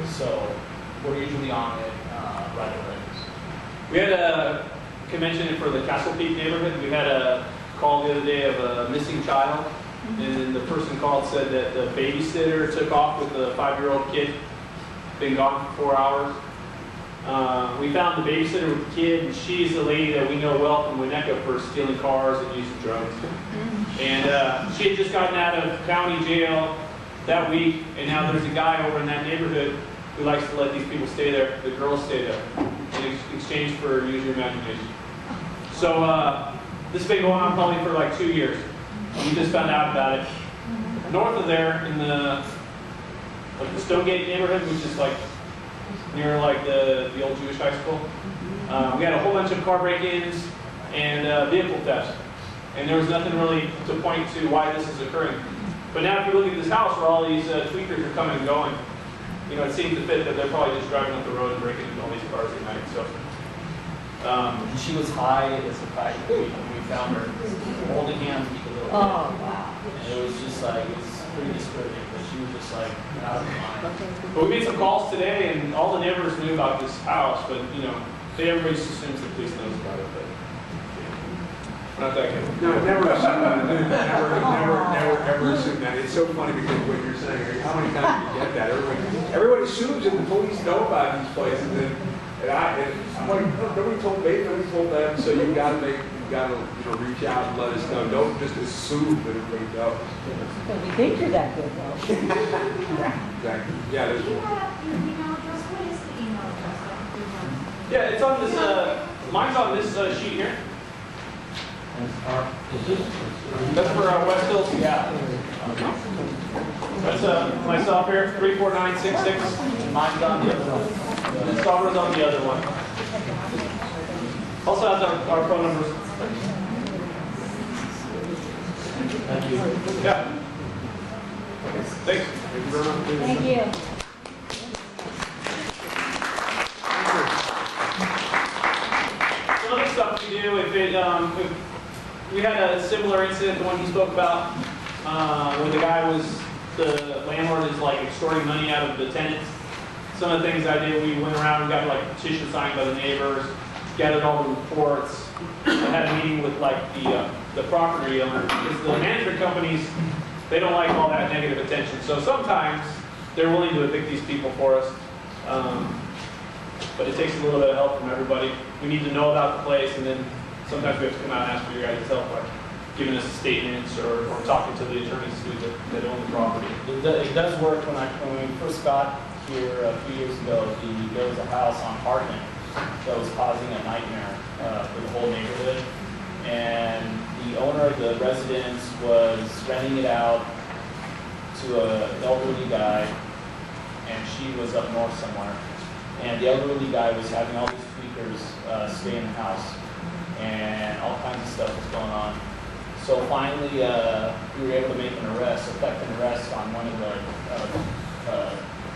So we're usually on it right away. We had a convention for the Castle Peak neighborhood. We had a call the other day of a missing child. And the person called said that the babysitter took off with a 5-year-old kid, been gone for 4 hours. We found the babysitter with the kid, and she's a lady that we know well from Winnetka for stealing cars and using drugs. And she had just gotten out of county jail that week, and now there's a guy over in that neighborhood who likes to let these people stay there, the girls stay there, in exchange for use your imagination. So this has been going on probably for like 2 years. We just found out about it. North of there, in the Stonegate neighborhood, which is like near like the old Jewish high school, we had a whole bunch of car break-ins and vehicle thefts. And there was nothing really to point to why this is occurring. But now if you look at this house where all these tweakers are coming and going, you know, it seems to fit that they're probably just driving up the road and breaking into all these cars at night. So, And she was high as a kite when we found her, holding hands with the little kid. Oh, wow. And it was just like, it was pretty disturbing, but she was just like out of her mind. but we made some calls today, and all the neighbors knew about this house, but you know, everybody just assumes the police knows about it. But not that good. No, never assume that. Never, ever assume that. It's so funny because what you're saying, how many times do you get that? Everybody assumes that the police know about these places, and I'm like, no, nobody told me, nobody told them. So you got to reach out and let us know. Don't just assume that everybody knows. But we think you're that good, though. Exactly. Yeah, there's You have your email address. What is the email address? Yeah, it's on this. Mine's on this sheet here. That's for West Hills. Yeah. That's myself here, 34966. Mine's on the other one. And Stalmer's on the other one. Also has our phone numbers. Thank you. Yeah. Thanks. Thank you very much. Thank you. Some other stuff we do, if we had a similar incident, the one he spoke about, where the guy the landlord is like extorting money out of the tenants. Some of the things I did, we went around and got like a petition signed by the neighbors, gathered all the reports, I had a meeting with like the property owner, because the management companies, they don't like all that negative attention. So sometimes they're willing to evict these people for us. But it takes a little bit of help from everybody. We need to know about the place, and then sometimes we have to come out and ask for your guys' help, like giving us statements or talking to the attorneys that own the property. It does work. When we first got here a few years ago, there was a house on Hartman that was causing a nightmare for the whole neighborhood. And the owner of the residence was renting it out to an elderly guy, and she was up north somewhere. And the elderly guy was having all these tweakers stay in the house, and all kinds of stuff was going on. So finally, we were able to make an arrest, effect an arrest on one of the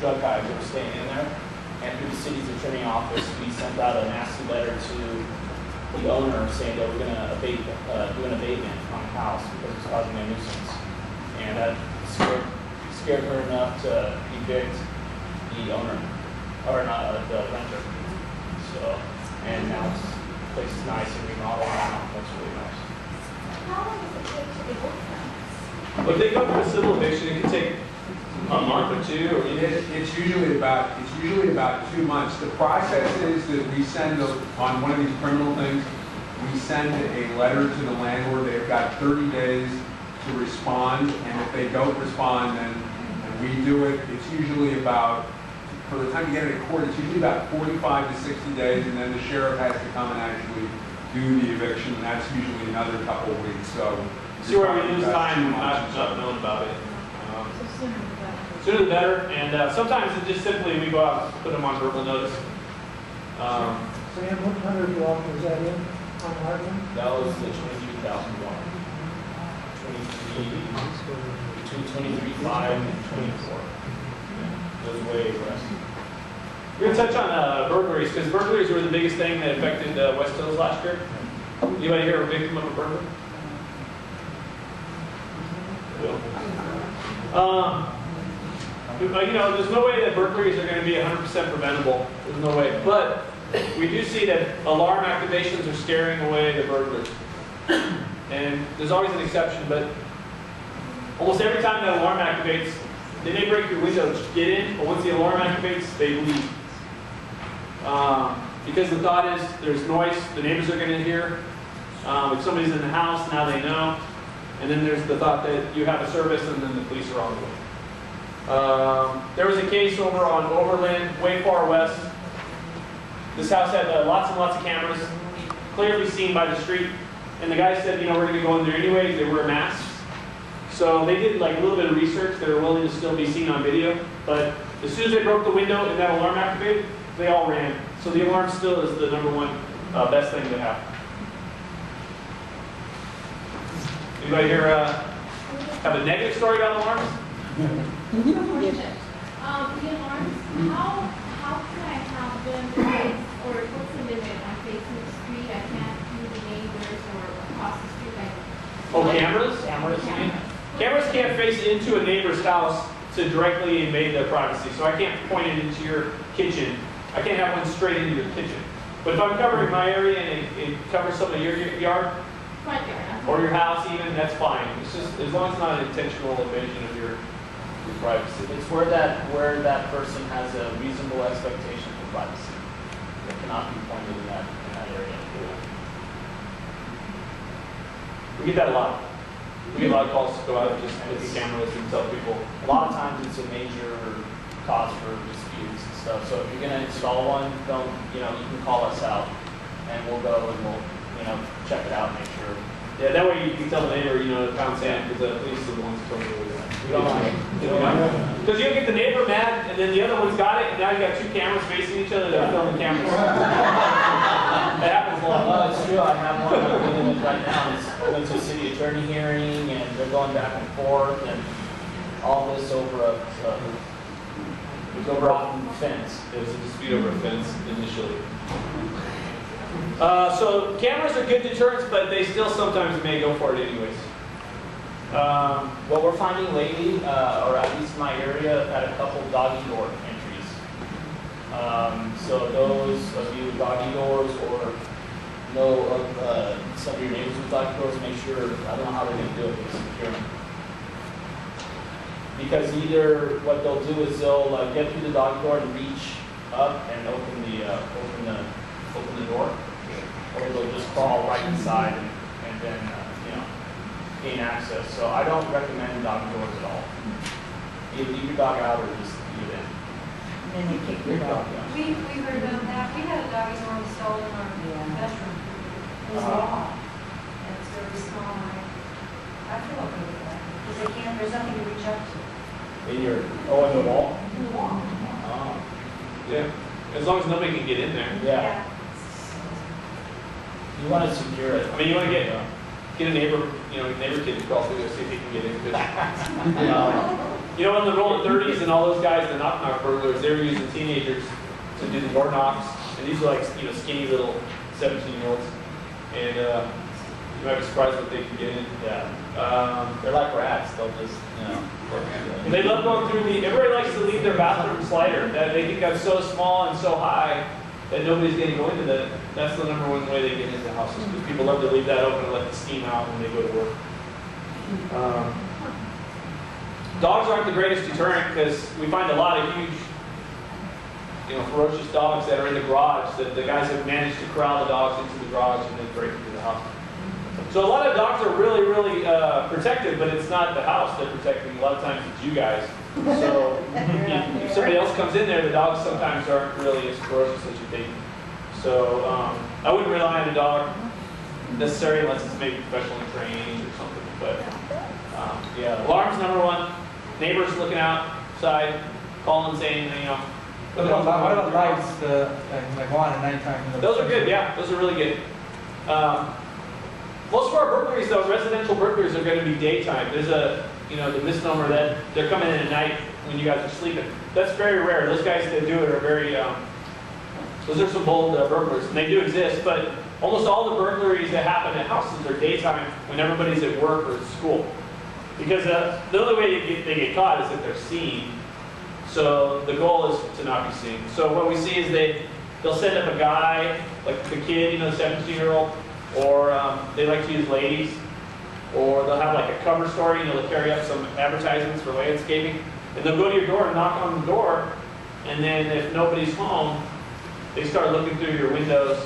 drug guys that were staying in there. And through the city's attorney office, we sent out a nasty letter to the owner saying that we're going to do an abatement on the house because it's causing a nuisance. And that scared her enough to evict the owner, or not the renter. So, and now the place is nice and remodeled now. Looks really nice. How long does it take to evict them? If they go through a civil eviction, it can take a month or two. Or It's usually about 2 months. The process is that we send on one of these criminal things, we send a letter to the landlord. They've got 30 days to respond, and if they don't respond, then we do it. It's usually about, for the time you get it in court, it's usually about 45 to 60 days, and then the sheriff has to come and actually do the eviction, and that's usually another couple of weeks. So see where we lose time not knowing about it. Sooner the better, and sometimes it just simply we go out and put them on verbal notice. Sam, what number of you was that in on Hartman? That was the 23,001. 23,5 and 24. It was way less. We're going to touch on burglaries, because burglaries were the biggest thing that affected West Hills last year. Anybody here a victim of a burglary? You know, there's no way that burglaries are going to be 100% preventable. There's no way. But we do see that alarm activations are scaring away the burglars. And there's always an exception, but almost every time that alarm activates, they may break your window to get in, but once the alarm activates, they leave. Because the thought is there's noise, the neighbors are going to hear. If somebody's in the house, now they know. And then there's the thought that you have a service and then the police are on the way. There was a case over on Overland, way far west. This house had lots and lots of cameras, clearly seen by the street. And the guy said, you know, we're going to go in there anyways. They wear masks. So they did like a little bit of research. They were willing to still be seen on video. But as soon as they broke the window and that alarm activated, they all ran. So the alarm still is the #1 best thing to have. Anybody here have a negative story about alarms? The alarms, how can I have them face, or what's the limit? I'm facing the street, I can't see the neighbors, or across the street, like. Oh, cameras? Cameras, you mean? Cameras can't face into a neighbor's house to directly invade their privacy. So I can't point it into your kitchen. I can't have one straight into your kitchen. But if I'm covering my area and it covers some of your yard, Front yard. or your house even, that's fine. It's just, as long as it's not an intentional invasion of your privacy. It's where that person has a reasonable expectation for privacy. It cannot be pointed in that area. We get that a lot. We get a lot of calls to go out and just look at cameras and tell people. A lot of times it's a major cause for disputes and stuff. So if you're going to install one, don't, you know, you can call us out and we'll go and we'll, you know, check it out, make sure. Yeah, that way you can tell the neighbor, you know, to pound sand, because the police are the ones who told me that. We don't like it. Because you'll get the neighbor mad, and then the other one's got it, and now you got two cameras facing each other that are filming cameras. That happens a lot. Well, it's true. I have one I'm dealing with right now. It's went to a city attorney hearing, and they're going back and forth, and all this over a rotten fence. There was a dispute over a fence initially. So cameras are good deterrents, but they still sometimes may go for it anyways. What we're finding lately, or at least in my area, I've had a couple doggy door entries. So those of you with doggy doors or know of some of your neighbors with doggy doors, make sure, I don't know how they're going to do it, but secure them. Because either what they'll do is they'll get through the doggy door and reach up and open the door, or they'll just crawl right inside and then gain access. So I don't recommend doggy doors at all. Either leave your dog out or just leave it in. And then they kick your dog. We heard about that. We had a doggy door installed in our bedroom. It was long, and it's very small. I feel okay with that, because they can't, there's nothing to reach up to. In the wall? In the wall. Oh. Yeah, as long as nobody can get in there. Yeah. You want to secure it. I mean, you want to get a neighbor, neighbor kid to call through to see if he can get in. In the roll of 30s and all those guys, the knock-knock burglars, they were using teenagers to do the door knocks. And these are like, skinny little 17-year-olds. And you might be surprised what they can get in. Yeah. They're like rats. They'll just, They love going through everybody likes to leave their bathroom slider. They think that's so small and so high that nobody's going to go into that. That's the #1 way they get into houses, because people love to leave that open and let the steam out when they go to work. Dogs aren't the greatest deterrent, because we find a lot of huge, ferocious dogs that are in the garage, that the guys have managed to corral the dogs into the garage and then break into the house. So a lot of dogs are really, really protected, but it's not the house they're protecting. A lot of times it's you guys. So if somebody else comes in there, the dogs sometimes aren't really as ferocious as you think. So I wouldn't rely on a dog necessarily unless it's maybe professionally trained or something. But alarms #1. Neighbors looking outside, calling, saying, What about lights, like on at nighttime? Those are good, yeah. Those are really good. Most of our burglaries, though, residential burglaries, are going to be daytime. There's the misnomer that they're coming in at night when you guys are sleeping. That's very rare. Those guys that do it are very, those are some bold burglars, and they do exist, but almost all the burglaries that happen at houses are daytime when everybody's at work or at school. Because the only way they get caught is if they're seen. So the goal is to not be seen. So what we see is they'll send up a guy, like the kid, you know, the 17-year-old, or they like to use ladies, or they'll have like a cover story, you know, they'll carry up some advertisements for landscaping, and they'll go to your door and knock on the door, and then if nobody's home, they start looking through your windows